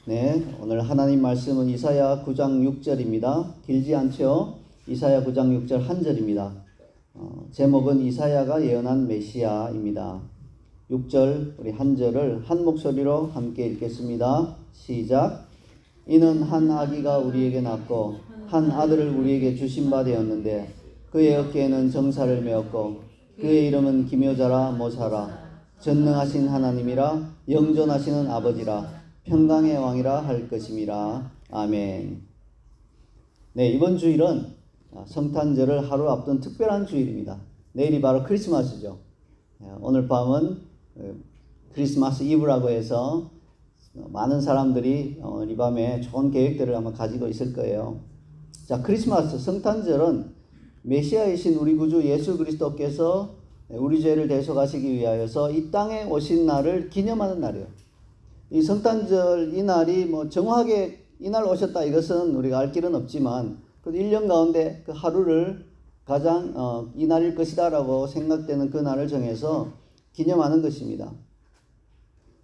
네, 오늘 하나님 말씀은 이사야 9장 6절입니다. 길지 않죠? 이사야 9장 6절 한 절입니다. 제목은 이사야가 예언한 메시아입니다. 6절 우리 한 절을 한 목소리로 함께 읽겠습니다. 시작. 이는 한 아기가 우리에게 낳고 한 아들을 우리에게 주신 바 되었는데 그의 어깨에는 정사를 메었고 그의 이름은 기묘자라 모사라 전능하신 하나님이라 영존하시는 아버지라 평강의 왕이라 할 것임이라. 아멘. 네, 이번 주일은 성탄절을 하루 앞둔 특별한 주일입니다. 내일이 바로 크리스마스죠. 오늘 밤은 크리스마스 이브라고 해서 많은 사람들이 이 밤에 좋은 계획들을 아마 가지고 있을 거예요. 자, 크리스마스 성탄절은 메시아이신 우리 구주 예수 그리스도께서 우리 죄를 대속하시기 위하여서 이 땅에 오신 날을 기념하는 날이에요. 이 성탄절 이 날이 정확하게 이날 오셨다 이것은 우리가 알 길은 없지만 그래도 1년 가운데 그 하루를 가장 이 날일 것이다 라고 생각되는 그 날을 정해서 기념하는 것입니다.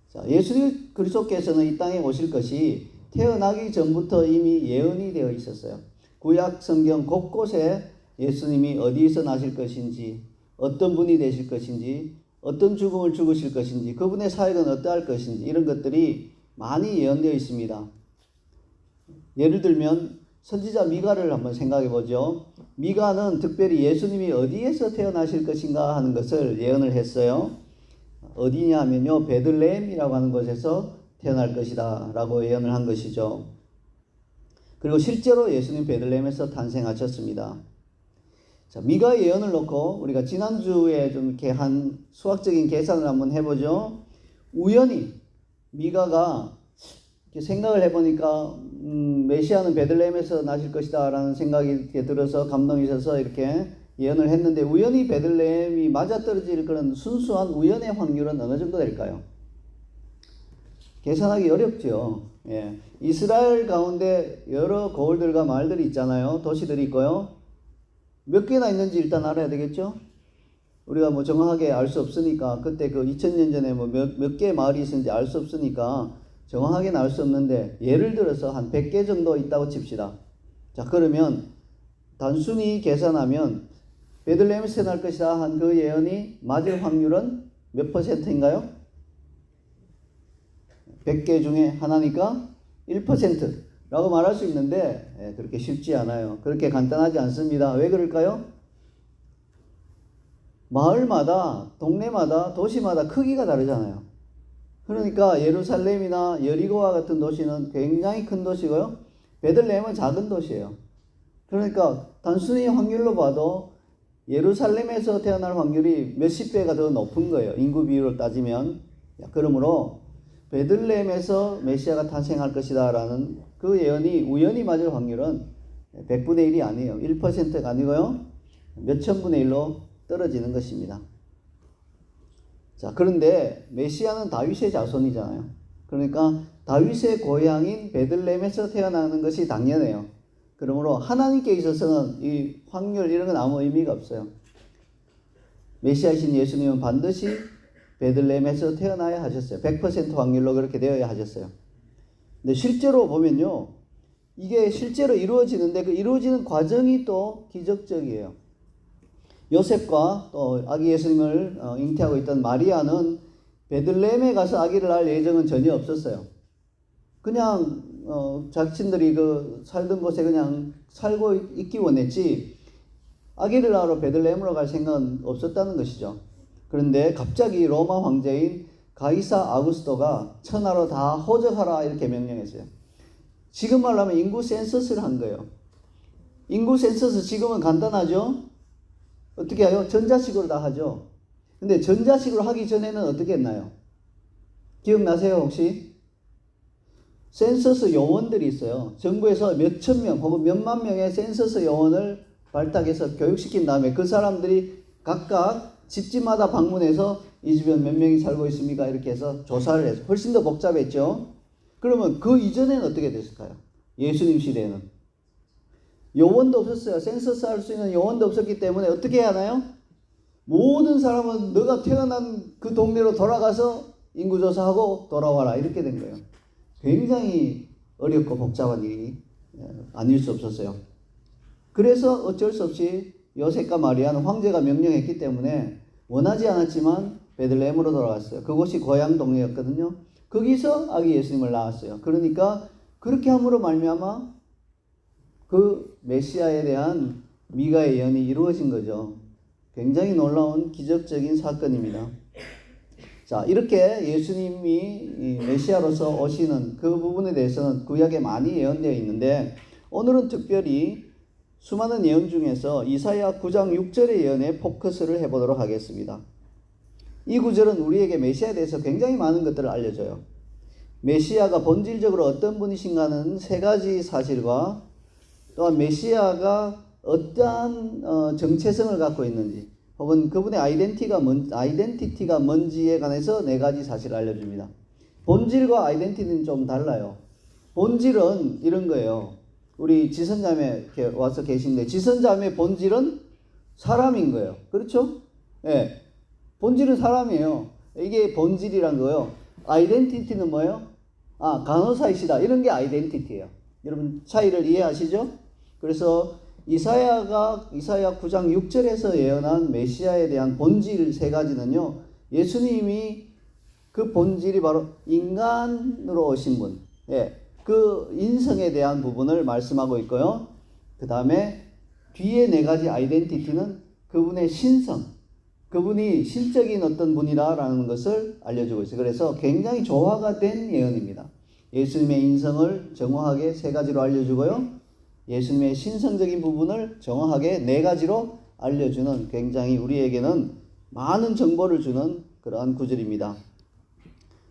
자, 예수 그리스도께서는 이 땅에 오실 것이 태어나기 전부터 이미 예언이 되어 있었어요. 구약 성경 곳곳에 예수님이 어디에서 나실 것인지, 어떤 분이 되실 것인지, 어떤 죽음을 죽으실 것인지, 그분의 사역은 어떠할 것인지 이런 것들이 많이 예언되어 있습니다. 예를 들면 선지자 미가를 한번 생각해 보죠. 미가는 특별히 예수님이 어디에서 태어나실 것인가 하는 것을 예언을 했어요. 어디냐 하면요, 베들레헴이라고 하는 곳에서 태어날 것이다 라고 예언을 한 것이죠. 그리고 실제로 예수님 베들레헴에서 탄생하셨습니다. 자, 미가의 예언을 놓고 우리가 지난주에 좀 이렇게 한 수학적인 계산을 한번 해보죠. 우연히 미가가 이렇게 생각을 해보니까 메시아는 베들레헴에서 나실 것이다 라는 생각이 이렇게 들어서 감동이 있어서 이렇게 예언을 했는데 우연히 베들레헴이 맞아떨어질 그런 순수한 우연의 확률은 어느 정도 될까요? 계산하기 어렵죠. 예. 이스라엘 가운데 여러 고을들과 마을들이 있잖아요. 도시들이 있고요. 몇 개나 있는지 일단 알아야 되겠죠? 우리가 정확하게 알 수 없으니까, 그때 그 2000년 전에 몇 개의 마을이 있었는지 알 수 없으니까 정확하게는 알 수 없는데, 예를 들어서 한 100개 정도 있다고 칩시다. 자, 그러면 단순히 계산하면 베들레헴에서 날 것이다 한 그 예언이 맞을 확률은 몇 퍼센트인가요? 100개 중에 하나니까 1% 라고 말할 수 있는데 그렇게 쉽지 않아요. 그렇게 간단하지 않습니다. 왜 그럴까요? 마을마다, 동네마다, 도시마다 크기가 다르잖아요. 그러니까 예루살렘이나 여리고와 같은 도시는 굉장히 큰 도시고요. 베들레헴은 작은 도시예요. 그러니까 단순히 확률로 봐도 예루살렘에서 태어날 확률이 몇십 배가 더 높은 거예요. 인구 비율을 따지면. 그러므로 베들레헴에서 메시아가 탄생할 것이다 라는 그 예언이 우연히 맞을 확률은 100분의 1이 아니에요. 1%가 아니고요. 몇천 분의 1로 떨어지는 것입니다. 자, 그런데 메시아는 다윗의 자손이잖아요. 그러니까 다윗의 고향인 베들레헴에서 태어나는 것이 당연해요. 그러므로 하나님께 있어서는 이 확률 이런 건 아무 의미가 없어요. 메시아이신 예수님은 반드시 베들레헴에서 태어나야 하셨어요. 100% 확률로 그렇게 되어야 하셨어요. 근데 실제로 보면요, 이게 실제로 이루어지는데 그 이루어지는 과정이 또 기적적이에요. 요셉과 또 아기 예수님을 잉태하고 있던 마리아는 베들레헴에 가서 아기를 낳을 예정은 전혀 없었어요. 그냥 자신들이 그 살던 곳에 그냥 살고 있기 원했지 아기를 낳으러 베들레헴으로 갈 생각은 없었다는 것이죠. 그런데 갑자기 로마 황제인 가이사 아구스토가 천하로 다 호적하라 이렇게 명령했어요. 지금 말로 하면 인구 센서스를 한 거예요. 인구 센서스 지금은 간단하죠? 어떻게 해요? 전자식으로 다 하죠. 근데 전자식으로 하기 전에는 어떻게 했나요? 기억나세요 혹시? 센서스 요원들이 있어요. 정부에서 몇천 명 혹은 몇만 명의 센서스 요원을 발탁해서 교육시킨 다음에 그 사람들이 각각 집집마다 방문해서 이 집에 몇 명이 살고 있습니까? 이렇게 해서 조사를 해서 훨씬 더 복잡했죠. 그러면 그 이전에는 어떻게 됐을까요? 예수님 시대에는 요원도 없었어요. 센서스 할 수 있는 요원도 없었기 때문에 어떻게 해야 하나요? 모든 사람은 너가 태어난 그 동네로 돌아가서 인구조사하고 돌아와라 이렇게 된 거예요. 굉장히 어렵고 복잡한 일이 아닐 수 없었어요. 그래서 어쩔 수 없이 요셉과 마리아는 황제가 명령했기 때문에 원하지 않았지만 베들레헴으로 돌아갔어요. 그곳이 고향 동네였거든요. 거기서 아기 예수님을 낳았어요. 그러니까 그렇게 함으로 말미암아 그 메시아에 대한 미가의 예언이 이루어진 거죠. 굉장히 놀라운 기적적인 사건입니다. 자, 이렇게 예수님이 메시아로서 오시는 그 부분에 대해서는 구약에 많이 예언되어 있는데 오늘은 특별히 수많은 예언 중에서 이사야 9장 6절의 예언에 포커스를 해보도록 하겠습니다. 이 구절은 우리에게 메시아에 대해서 굉장히 많은 것들을 알려줘요. 메시아가 본질적으로 어떤 분이신가는 세 가지 사실과 또한 메시아가 어떠한 정체성을 갖고 있는지 혹은 그분의 아이덴티티가 뭔지에 관해서 네 가지 사실을 알려줍니다. 본질과 아이덴티티는 좀 달라요. 본질은 이런 거예요. 우리 지선자매 이렇게 와서 계신데 지선자매의 본질은 사람인 거예요. 그렇죠? 예. 본질은 사람이에요. 이게 본질이란 거예요. 아이덴티티는 뭐예요? 간호사이시다. 이런 게 아이덴티티예요. 여러분 차이를 이해하시죠? 그래서 이사야 9장 6절에서 예언한 메시아에 대한 본질 세 가지는요. 예수님이 그 본질이 바로 인간으로 오신 분. 예. 그 인성에 대한 부분을 말씀하고 있고요. 그 다음에 뒤에 네 가지 아이덴티티는 그분의 신성, 그분이 신적인 어떤 분이라는 것을 알려주고 있어요. 그래서 굉장히 조화가 된 예언입니다. 예수님의 인성을 정확하게 세 가지로 알려주고요. 예수님의 신성적인 부분을 정확하게 네 가지로 알려주는 굉장히 우리에게는 많은 정보를 주는 그러한 구절입니다.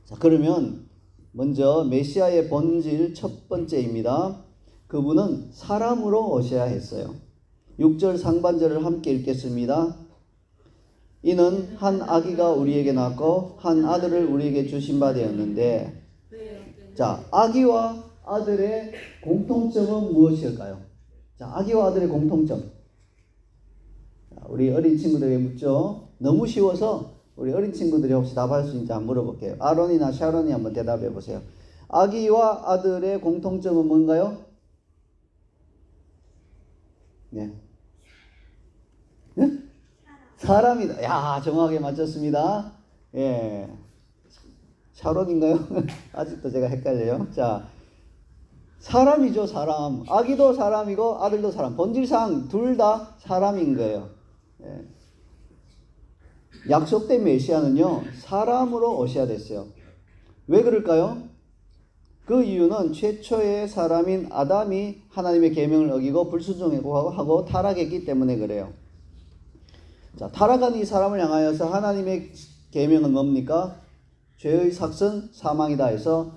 자, 그러면 먼저 메시아의 본질 첫 번째입니다. 그분은 사람으로 오셔야 했어요. 6절 상반절을 함께 읽겠습니다. 이는 한 아기가 우리에게 낳고 한 아들을 우리에게 주신 바 되었는데, 자, 아기와 아들의 공통점은 무엇일까요? 자, 아기와 아들의 공통점. 자, 우리 어린 친구들에게 묻죠. 너무 쉬워서 우리 어린 친구들이 혹시 답할 수 있는지 한번 물어볼게요. 아론이나 샤론이 한번 대답해 보세요. 아기와 아들의 공통점은 뭔가요? 네. 네? 사람이다. 야, 정확하게 맞췄습니다. 예. 샤론인가요? 아직도 제가 헷갈려요. 자, 사람이죠, 사람. 아기도 사람이고 아들도 사람. 본질상 둘 다 사람인 거예요. 예. 약속된 메시아는요, 사람으로 오셔야 됐어요. 왜 그럴까요? 그 이유는 최초의 사람인 아담이 하나님의 계명을 어기고 불순종하고 타락했기 때문에 그래요. 자, 타락한 이 사람을 향하여서 하나님의 계명은 뭡니까? 죄의 삭은 사망이다 해서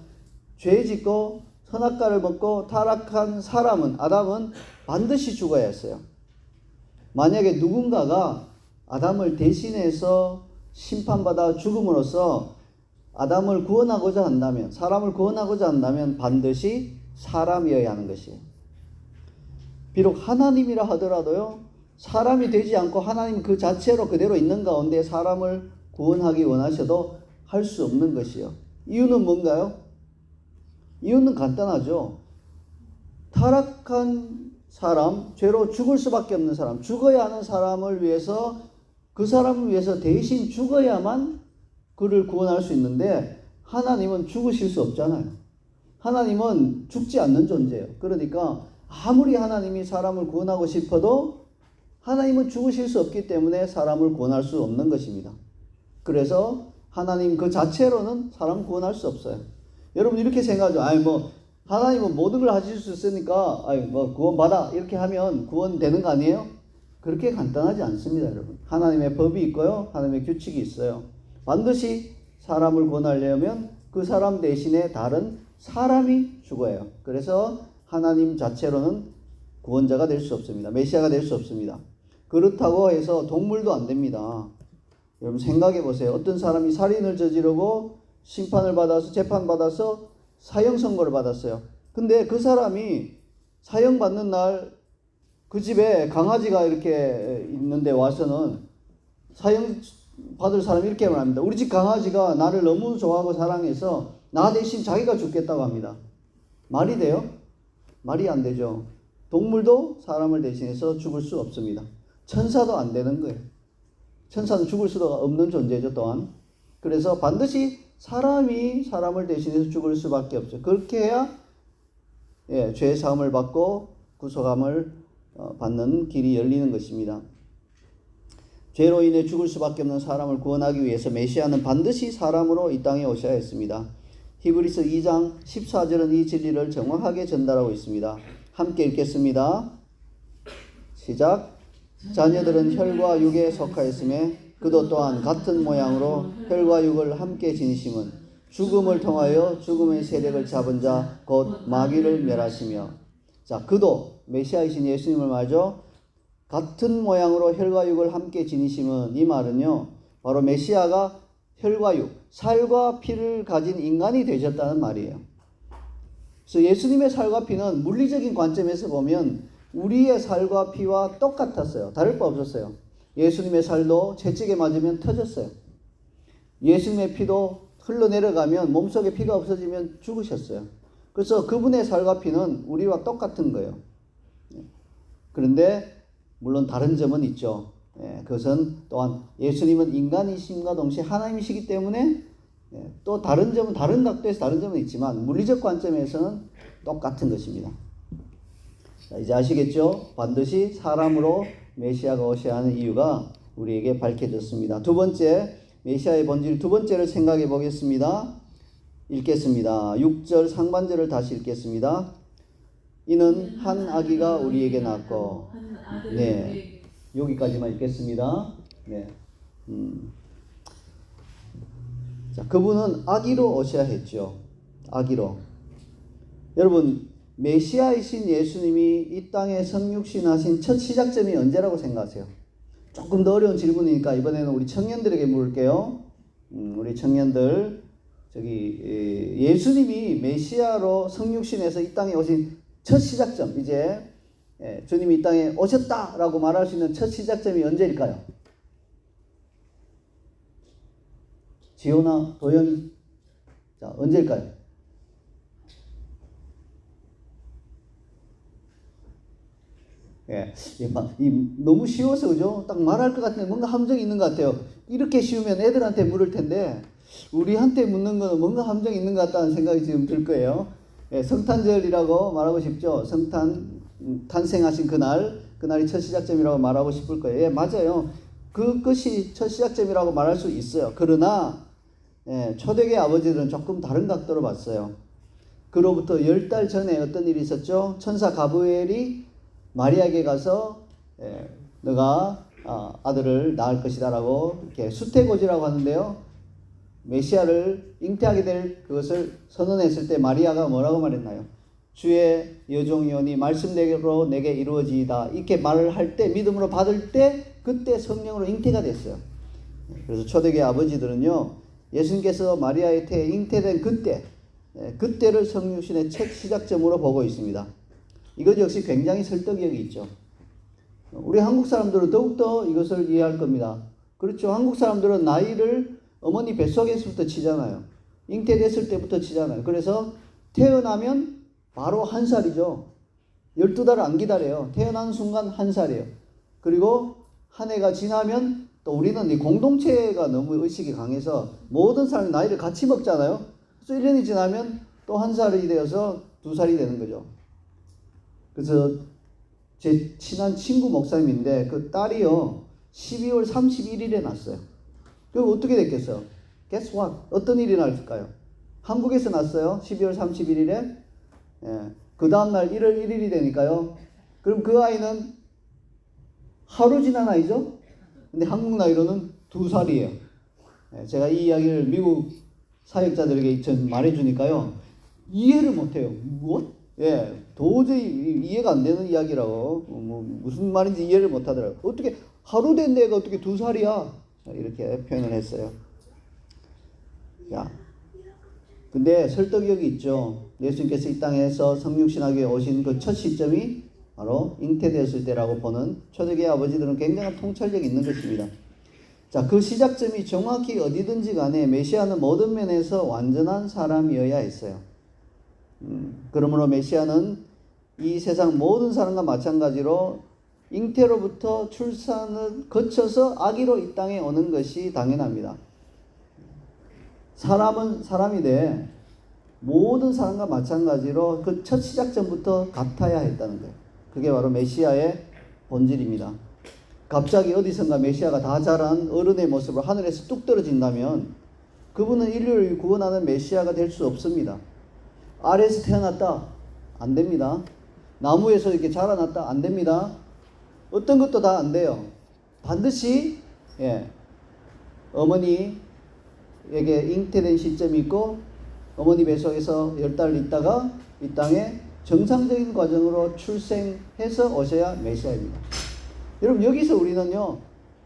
죄 짓고 선악과를 먹고 타락한 사람은 아담은 반드시 죽어야 했어요. 만약에 누군가가 아담을 대신해서 심판받아 죽음으로써 아담을 구원하고자 한다면, 사람을 구원하고자 한다면 반드시 사람이어야 하는 것이에요. 비록 하나님이라 하더라도요, 사람이 되지 않고 하나님 그 자체로 그대로 있는 가운데 사람을 구원하기 원하셔도 할 수 없는 것이요. 이유는 뭔가요? 이유는 간단하죠. 타락한 사람, 죄로 죽을 수밖에 없는 사람, 죽어야 하는 사람을 위해서, 그 사람을 위해서 대신 죽어야만 그를 구원할 수 있는데 하나님은 죽으실 수 없잖아요. 하나님은 죽지 않는 존재예요. 그러니까 아무리 하나님이 사람을 구원하고 싶어도 하나님은 죽으실 수 없기 때문에 사람을 구원할 수 없는 것입니다. 그래서 하나님 그 자체로는 사람을 구원할 수 없어요. 여러분 이렇게 생각하죠. 하나님은 모든 걸 하실 수 있으니까 구원받아 이렇게 하면 구원되는 거 아니에요? 그렇게 간단하지 않습니다, 여러분. 하나님의 법이 있고요, 하나님의 규칙이 있어요. 반드시 사람을 구원하려면 그 사람 대신에 다른 사람이 죽어야 해요. 그래서 하나님 자체로는 구원자가 될 수 없습니다. 메시아가 될 수 없습니다. 그렇다고 해서 동물도 안 됩니다. 여러분 생각해 보세요. 어떤 사람이 살인을 저지르고 심판을 받아서 재판받아서 사형 선고를 받았어요. 근데 그 사람이 사형 받는 날 그 집에 강아지가 이렇게 있는데 와서는 사형 받을 사람이 이렇게 말합니다. 우리 집 강아지가 나를 너무 좋아하고 사랑해서 나 대신 자기가 죽겠다고 합니다. 말이 돼요? 말이 안 되죠. 동물도 사람을 대신해서 죽을 수 없습니다. 천사도 안 되는 거예요. 천사는 죽을 수가 없는 존재죠, 또한. 그래서 반드시 사람이 사람을 대신해서 죽을 수밖에 없죠. 그렇게 해야 죄의 사함을 받고 구속함을 받는 길이 열리는 것입니다. 죄로 인해 죽을 수밖에 없는 사람을 구원하기 위해서 메시아는 반드시 사람으로 이 땅에 오셔야 했습니다. 히브리서 2장 14절은 이 진리를 정확하게 전달하고 있습니다. 함께 읽겠습니다. 시작. 자녀들은 혈과 육에 속하였음에 그도 또한 같은 모양으로 혈과 육을 함께 지니심은 죽음을 통하여 죽음의 세력을 잡은 자 곧 마귀를 멸하시며. 자, 그도 메시아이신 예수님을 말하죠. 같은 모양으로 혈과 육을 함께 지니심은, 이 말은요 바로 메시아가 혈과 육, 살과 피를 가진 인간이 되셨다는 말이에요. 그래서 예수님의 살과 피는 물리적인 관점에서 보면 우리의 살과 피와 똑같았어요. 다를 바 없었어요. 예수님의 살도 채찍에 맞으면 터졌어요. 예수님의 피도 흘러내려가면 몸속에 피가 없어지면 죽으셨어요. 그래서 그분의 살과 피는 우리와 똑같은 거예요. 그런데 물론 다른 점은 있죠. 그것은 또한 예수님은 인간이심과 동시에 하나님이시기 때문에 또 다른 점은, 다른 각도에서 다른 점은 있지만 물리적 관점에서는 똑같은 것입니다. 자, 이제 아시겠죠? 반드시 사람으로 메시아가 오셔야 하는 이유가 우리에게 밝혀졌습니다. 두 번째, 메시아의 본질 두 번째를 생각해 보겠습니다. 읽겠습니다. 6절 상반절을 다시 읽겠습니다. 이는 한 아기가 우리에게 낳고, 네, 여기까지만 읽겠습니다. 네. 자, 그분은 아기로 오셔야 했죠. 아기로. 여러분, 메시아이신 예수님이 이 땅에 성육신하신 첫 시작점이 언제라고 생각하세요? 조금 더 어려운 질문이니까 이번에는 우리 청년들에게 물을게요. 우리 청년들, 예수님이 메시아로 성육신해서 이 땅에 오신 첫 시작점, 이제 주님이 이 땅에 오셨다라고 말할 수 있는 첫 시작점이 언제일까요? 지호나 도영이, 자, 언제일까요? 너무 쉬워서, 그죠? 딱 말할 것 같은데 뭔가 함정이 있는 것 같아요. 이렇게 쉬우면 애들한테 물을 텐데 우리한테 묻는 거는 뭔가 함정이 있는 것 같다는 생각이 지금 들 거예요. 성탄절이라고 말하고 싶죠. 탄생하신 그날이 첫 시작점이라고 말하고 싶을 거예요. 맞아요. 그것이 첫 시작점이라고 말할 수 있어요. 그러나 초대교회 아버지들은 조금 다른 각도로 봤어요. 그로부터 10달 전에 어떤 일이 있었죠? 천사 가브리엘이 마리아에게 가서 너가 아들을 낳을 것이다 라고 이렇게 수태고지라고 하는데요, 메시아를 잉태하게 될 그것을 선언했을 때 마리아가 뭐라고 말했나요? 주의 여종이오니 말씀대로 내게 이루어지이다, 이렇게 말을 할 때, 믿음으로 받을 때 그때 성령으로 잉태가 됐어요. 그래서 초대교회 아버지들은요, 예수님께서 마리아의 태에 잉태된 그때를 성육신의 첫 시작점으로 보고 있습니다. 이것 역시 굉장히 설득력이 있죠. 우리 한국 사람들은 더욱더 이것을 이해할 겁니다. 그렇죠. 한국 사람들은 나이를 어머니 뱃속에서부터 치잖아요. 잉태됐을 때부터 치잖아요. 그래서 태어나면 바로 1살이죠. 12달을 안 기다려요. 태어난 순간 1살이에요. 그리고 한 해가 지나면 또 우리는 이 공동체가 너무 의식이 강해서 모든 사람이 나이를 같이 먹잖아요. 그래서 1년이 지나면 또 1살이 되어서 2살이 되는 거죠. 그래서 제 친한 친구 목사님인데 그 딸이요 12월 31일에 났어요. 그럼 어떻게 됐겠어요? Guess what? 어떤 일이 날까요? 한국에서 났어요. 12월 31일에. 그 다음날 1월 1일이 되니까요. 그럼 그 아이는 하루 지난 아이죠? 근데 한국 나이로는 2살이에요. 제가 이 이야기를 미국 사역자들에게 전 말해주니까요, 이해를 못해요. 무엇? 도저히 이해가 안 되는 이야기라고, 무슨 말인지 이해를 못 하더라고요. 어떻게 하루 된 애가 어떻게 2살이야? 이렇게 표현을 했어요. 야, 근데 설득력이 있죠. 예수님께서 이 땅에서 성육신하게 오신 그 첫 시점이 바로 잉태되었을 때라고 보는 초대교회 아버지들은 굉장한 통찰력이 있는 것입니다. 자, 그 시작점이 정확히 어디든지 간에 메시아는 모든 면에서 완전한 사람이어야 했어요. 그러므로 메시아는 이 세상 모든 사람과 마찬가지로 잉태로부터 출산을 거쳐서 아기로 이 땅에 오는 것이 당연합니다. 사람은 사람이되 모든 사람과 마찬가지로 그 첫 시작점부터 같아야 했다는 거예요. 그게 바로 메시아의 본질입니다. 갑자기 어디선가 메시아가 다 자란 어른의 모습으로 하늘에서 뚝 떨어진다면 그분은 인류를 구원하는 메시아가 될 수 없습니다. 아래에서 태어났다? 안 됩니다. 나무에서 이렇게 자라났다? 안 됩니다. 어떤 것도 다 안 돼요. 반드시 어머니에게 잉태된 시점이 있고 어머니 뱃속에서 10달 있다가 이 땅에 정상적인 과정으로 출생해서 오셔야 메시아입니다. 여러분 여기서 우리는요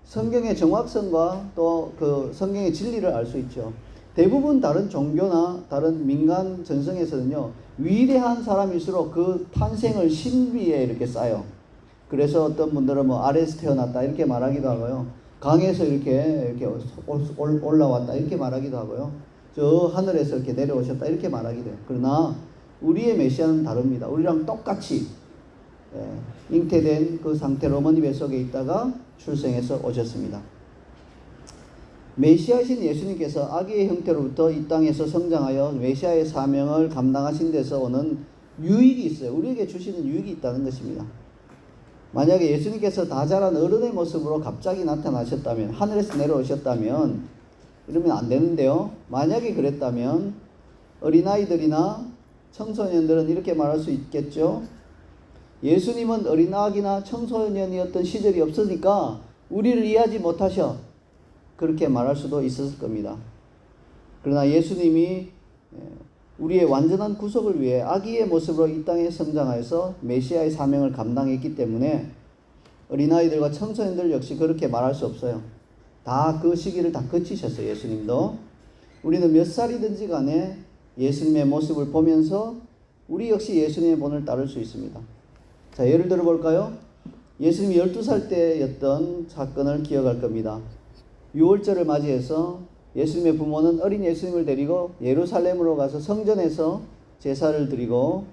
성경의 정확성과 또 그 성경의 진리를 알 수 있죠. 대부분 다른 종교나 다른 민간 전성에서는요 위대한 사람일수록 그 탄생을 신비에 이렇게 쌓여. 그래서 어떤 분들은 뭐 아래에서 태어났다 이렇게 말하기도 하고요. 강에서 이렇게 올라왔다 이렇게 말하기도 하고요. 저 하늘에서 이렇게 내려오셨다 이렇게 말하기도 해요. 그러나 우리의 메시아는 다릅니다. 우리랑 똑같이 잉태된 그 상태로 어머니 뱃속에 있다가 출생해서 오셨습니다. 메시아이신 예수님께서 아기의 형태로부터 이 땅에서 성장하여 메시아의 사명을 감당하신 데서 오는 유익이 있어요. 우리에게 주시는 유익이 있다는 것입니다. 만약에 예수님께서 다 자란 어른의 모습으로 갑자기 나타나셨다면, 하늘에서 내려오셨다면 이러면 안 되는데요. 만약에 그랬다면 어린아이들이나 청소년들은 이렇게 말할 수 있겠죠. 예수님은 어린아기나 청소년이었던 시절이 없으니까 우리를 이해하지 못하셔. 그렇게 말할 수도 있었을 겁니다. 그러나 예수님이 우리의 완전한 구속을 위해 아기의 모습으로 이 땅에 성장하여서 메시아의 사명을 감당했기 때문에 어린아이들과 청소년들 역시 그렇게 말할 수 없어요. 다 그 시기를 다 거치셨어요. 예수님도. 우리는 몇 살이든지 간에 예수님의 모습을 보면서 우리 역시 예수님의 본을 따를 수 있습니다. 자, 예를 들어 볼까요? 예수님이 12살 때였던 사건을 기억할 겁니다. 6월절을 맞이해서 예수님의 부모는 어린 예수님을 데리고 예루살렘으로 가서 성전에서 제사를 드리고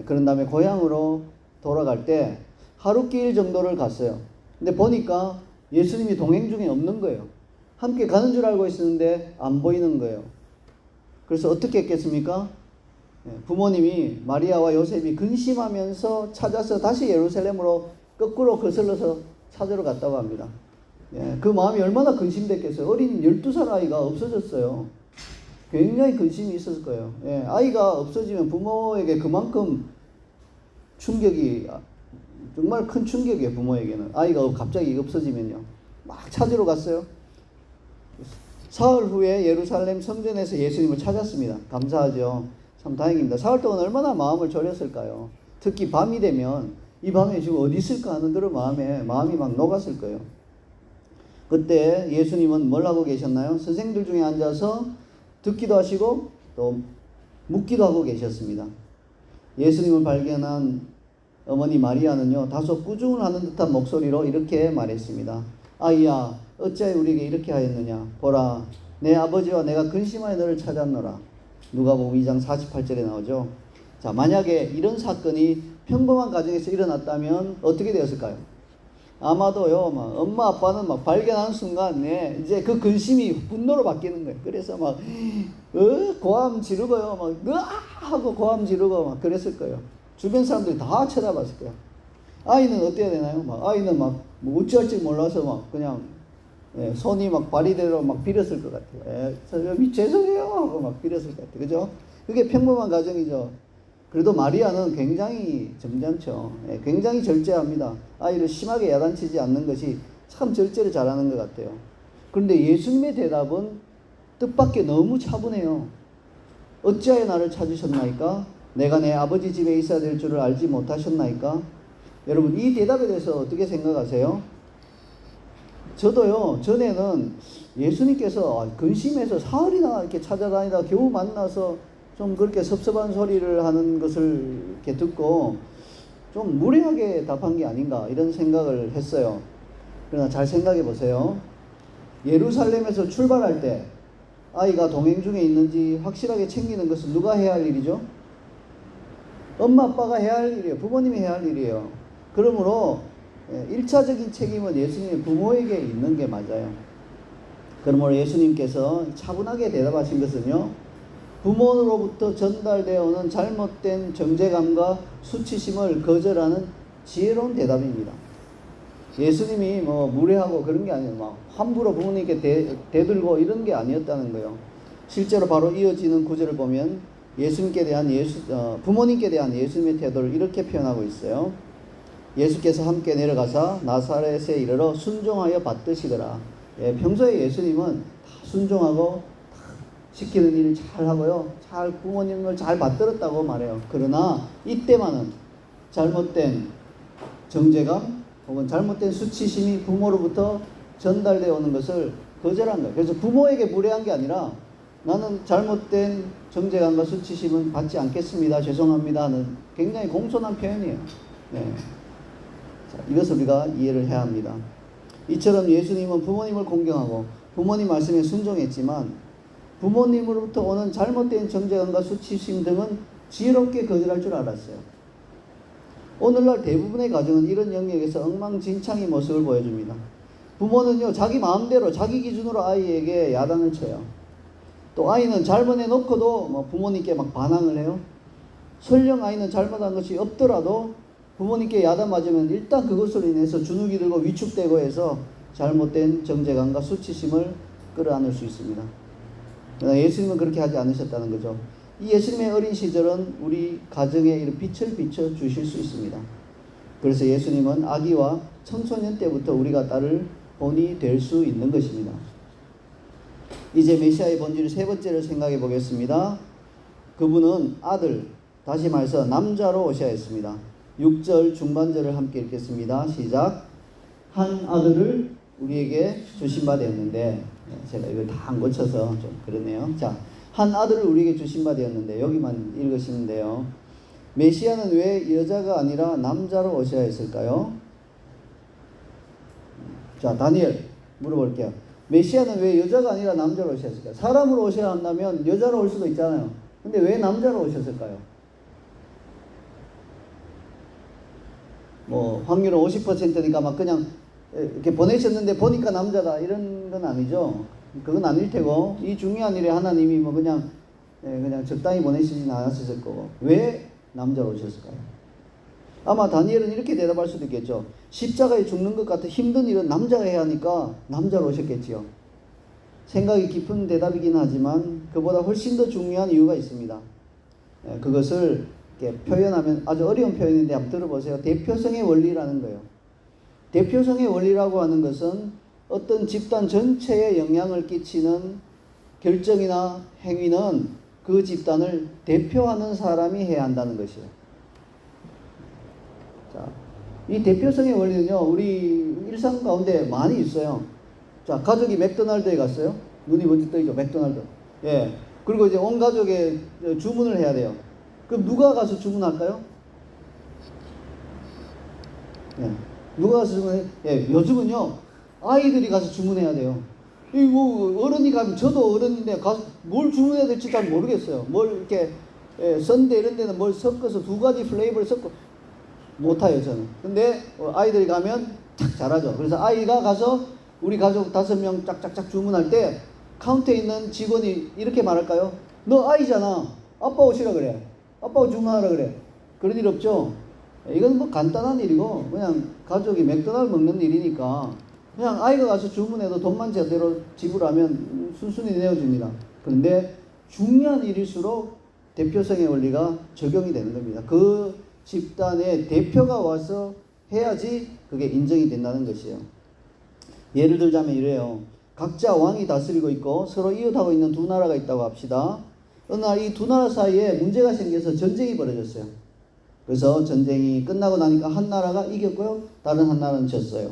그런 다음에 고향으로 돌아갈 때 하루길 정도를 갔어요. 근데 보니까 예수님이 동행 중에 없는 거예요. 함께 가는 줄 알고 있었는데 안 보이는 거예요. 그래서 어떻게 했겠습니까? 부모님이 마리아와 요셉이 근심하면서 찾아서 다시 예루살렘으로 거꾸로 거슬러서 찾으러 갔다고 합니다. 그 마음이 얼마나 근심됐겠어요. 어린 12살 아이가 없어졌어요. 굉장히 근심이 있었을 거예요. 아이가 없어지면 부모에게 그만큼 충격이, 정말 큰 충격이에요. 부모에게는. 아이가 갑자기 없어지면요. 막 찾으러 갔어요. 사흘 후에 예루살렘 성전에서 예수님을 찾았습니다. 감사하죠. 참 다행입니다. 사흘 동안 얼마나 마음을 졸였을까요? 특히 밤이 되면 이 밤에 지금 어디 있을까 하는 그런 마음이 막 녹았을 거예요. 그때 예수님은 뭘 하고 계셨나요? 선생들 중에 앉아서 듣기도 하시고 또 묻기도 하고 계셨습니다. 예수님을 발견한 어머니 마리아는요, 다소 꾸중을 하는 듯한 목소리로 이렇게 말했습니다. 아이야, 어찌하여 우리에게 이렇게 하였느냐? 보라, 내 아버지와 내가 근심하여 너를 찾았노라. 누가복음 2장 48절에 나오죠. 자, 만약에 이런 사건이 평범한 가정에서 일어났다면 어떻게 되었을까요? 아마도요, 막 엄마 아빠는 막 발견하는 순간 이제 그 근심이 분노로 바뀌는 거예요. 그래서 막 고함 지르고요, 막 하고 고함 지르고 막 그랬을 거예요. 주변 사람들이 다 쳐다봤을 거예요. 아이는 어때야 되나요? 막 아이는 막 뭐 어찌할지 몰라서 막 그냥 손이 막 발이대로 막 빌었을 것 같아요. 선생님 죄송해요 하고 막 빌었을 것 같아요. 그죠? 그게 평범한 가정이죠. 그래도 마리아는 굉장히 점잖죠. 굉장히 절제합니다. 아이를 심하게 야단치지 않는 것이 참 절제를 잘하는 것 같아요. 그런데 예수님의 대답은 뜻밖의 너무 차분해요. 어찌하여 나를 찾으셨나이까? 내가 내 아버지 집에 있어야 될 줄을 알지 못하셨나이까? 여러분, 이 대답에 대해서 어떻게 생각하세요? 저도요, 전에는 예수님께서 근심해서 사흘이나 이렇게 찾아다니다 겨우 만나서 좀 그렇게 섭섭한 소리를 하는 것을 이렇게 듣고 좀 무례하게 답한 게 아닌가 이런 생각을 했어요. 그러나 잘 생각해 보세요. 예루살렘에서 출발할 때 아이가 동행 중에 있는지 확실하게 챙기는 것은 누가 해야 할 일이죠? 엄마 아빠가 해야 할 일이에요. 부모님이 해야 할 일이에요. 그러므로 1차적인 책임은 예수님의 부모에게 있는 게 맞아요. 그러므로 예수님께서 차분하게 대답하신 것은요, 부모로부터 전달되어 오는 잘못된 정죄감과 수치심을 거절하는 지혜로운 대답입니다. 예수님이 뭐 무례하고 그런 게 아니에요. 막 함부로 부모님께 대들고 이런 게 아니었다는 거예요. 실제로 바로 이어지는 구절을 보면 예수님께 대한 부모님께 대한 예수님의 태도를 이렇게 표현하고 있어요. 예수께서 함께 내려가사 나사렛에 이르러 순종하여 받드시더라. 평소에 예수님은 다 순종하고 시키는 일 잘 하고요. 잘 부모님을 잘 받들었다고 말해요. 그러나 이때만은 잘못된 정죄감 혹은 잘못된 수치심이 부모로부터 전달되어 오는 것을 거절한 거예요. 그래서 부모에게 무례한 게 아니라 나는 잘못된 정죄감과 수치심은 받지 않겠습니다. 죄송합니다 하는 굉장히 공손한 표현이에요. 네. 자, 이것을 우리가 이해를 해야 합니다. 이처럼 예수님은 부모님을 공경하고 부모님 말씀에 순종했지만 부모님으로부터 오는 잘못된 정죄감과 수치심 등은 지혜롭게 거절할 줄 알았어요. 오늘날 대부분의 가정은 이런 영역에서 엉망진창의 모습을 보여줍니다. 부모는요, 자기 마음대로 자기 기준으로 아이에게 야단을 쳐요. 또 아이는 잘못해놓고도 뭐 부모님께 막 반항을 해요. 설령 아이는 잘못한 것이 없더라도 부모님께 야단 맞으면 일단 그것으로 인해서 주눅이 들고 위축되고 해서 잘못된 정죄감과 수치심을 끌어안을 수 있습니다. 그러나 예수님은 그렇게 하지 않으셨다는 거죠. 이 예수님의 어린 시절은 우리 가정에 이런 빛을 비춰 주실 수 있습니다. 그래서 예수님은 아기와 청소년 때부터 우리가 따를 본이 될 수 있는 것입니다. 이제 메시아의 본질 세 번째를 생각해 보겠습니다. 그분은 아들, 다시 말해서 남자로 오셔야 했습니다. 6절 중반절을 함께 읽겠습니다. 시작. 한 아들을 우리에게 주신 바 되었는데, 제가 이걸 다 안 고쳐서 좀 그러네요. 자, 한 아들을 우리에게 주신 바 되었는데, 여기만 읽으시면 돼요. 메시아는 왜 여자가 아니라 남자로 오셔야 했을까요? 자, 다니엘 물어볼게요. 메시아는 왜 여자가 아니라 남자로 오셔야 했을까요? 사람으로 오셔야 한다면 여자로 올 수도 있잖아요. 근데 왜 남자로 오셨을까요? 뭐 확률은 50%니까 막 그냥 이렇게 보내셨는데 보니까 남자다 이런 건 아니죠. 그건 아닐 테고, 이 중요한 일에 하나님이 뭐 그냥 적당히 보내시진 않았을 거고. 왜 남자로 오셨을까요? 아마 다니엘은 이렇게 대답할 수도 있겠죠. 십자가에 죽는 것 같은 힘든 일은 남자가 해야 하니까 남자로 오셨겠지요. 생각이 깊은 대답이긴 하지만 그보다 훨씬 더 중요한 이유가 있습니다. 그것을 이렇게 표현하면 아주 어려운 표현인데 한번 들어보세요. 대표성의 원리라는 거예요. 대표성의 원리라고 하는 것은 어떤 집단 전체에 영향을 끼치는 결정이나 행위는 그 집단을 대표하는 사람이 해야 한다는 것이에요. 자, 이 대표성의 원리는요, 우리 일상 가운데 많이 있어요. 자, 가족이 맥도날드에 갔어요. 눈이 먼저 떠있죠, 맥도날드. 예. 그리고 이제 온 가족에 주문을 해야 돼요. 그럼 누가 가서 주문할까요? 예. 누가 가서 주문해? 예. 요즘은요, 아이들이 가서 주문해야 돼요. 이거 어른이 가면, 저도 어른인데 가서 뭘 주문해야 될지 잘 모르겠어요. 뭘 이렇게 썬데 이런 데는 뭘 섞어서 두 가지 플레이버를 섞고 못해요 저는. 근데 아이들이 가면 탁 잘하죠. 그래서 아이가 가서 우리 가족 5명 짝짝짝 주문할 때 카운터에 있는 직원이 이렇게 말할까요? 너 아이잖아. 아빠 오시라 그래. 아빠가 주문하라 그래. 그런 일 없죠. 이건 뭐 간단한 일이고 그냥 가족이 맥도날드 먹는 일이니까 그냥 아이가 가서 주문해도 돈만 제대로 지불하면 순순히 내어줍니다. 그런데 중요한 일일수록 대표성의 원리가 적용이 되는 겁니다. 그 집단의 대표가 와서 해야지 그게 인정이 된다는 것이에요. 예를 들자면 이래요. 각자 왕이 다스리고 있고 서로 이웃하고 있는 두 나라가 있다고 합시다. 어느 날 이 두 나라 사이에 문제가 생겨서 전쟁이 벌어졌어요. 그래서 전쟁이 끝나고 나니까 한 나라가 이겼고요. 다른 한 나라는 졌어요.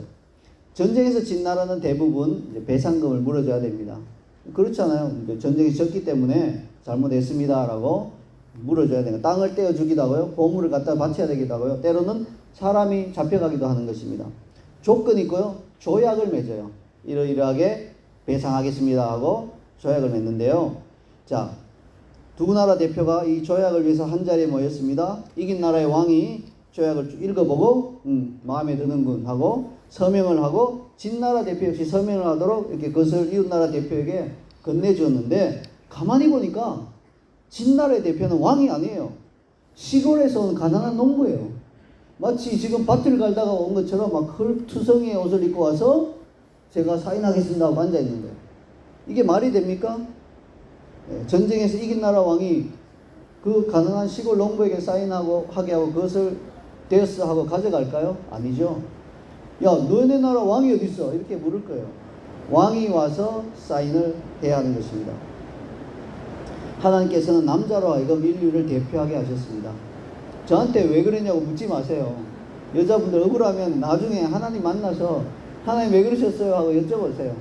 전쟁에서 진 나라는 대부분 이제 배상금을 물어줘야 됩니다. 그렇잖아요. 전쟁에서 졌기 때문에 잘못했습니다라고 물어줘야 되는, 땅을 떼어주기도 하고요. 보물을 갖다 바쳐야 되기도 하고요. 때로는 사람이 잡혀가기도 하는 것입니다. 조건이 있고요. 조약을 맺어요. 이러이러하게 배상하겠습니다 하고 조약을 맺는데요. 자, 두 나라 대표가 이 조약을 위해서 한 자리에 모였습니다. 이긴 나라의 왕이 조약을 읽어보고 마음에 드는군 하고 서명을 하고 진 나라 대표 역시 서명을 하도록 이렇게 그것을 이웃 나라 대표에게 건네주었는데 가만히 보니까 진 나라의 대표는 왕이 아니에요. 시골에서 온 가난한 농부예요. 마치 지금 밭을 갈다가 온 것처럼 막 헐투성이의 옷을 입고 와서 제가 사인하겠습니다 하고 앉아있는 거예요. 이게 말이 됩니까? 전쟁에서 이긴 나라 왕이 그 가난한 시골 농부에게 사인하고 하게 하고 그것을 되었어 하고 가져갈까요? 아니죠. 야, 너네 나라 왕이 어디 있어? 이렇게 물을 거예요. 왕이 와서 사인을 해야 하는 것입니다. 하나님께서는 남자로 하여금 인류를 대표하게 하셨습니다. 저한테 왜 그랬냐고 묻지 마세요. 여자분들 억울하면 나중에 하나님 만나서 하나님 왜 그러셨어요? 하고 여쭤보세요.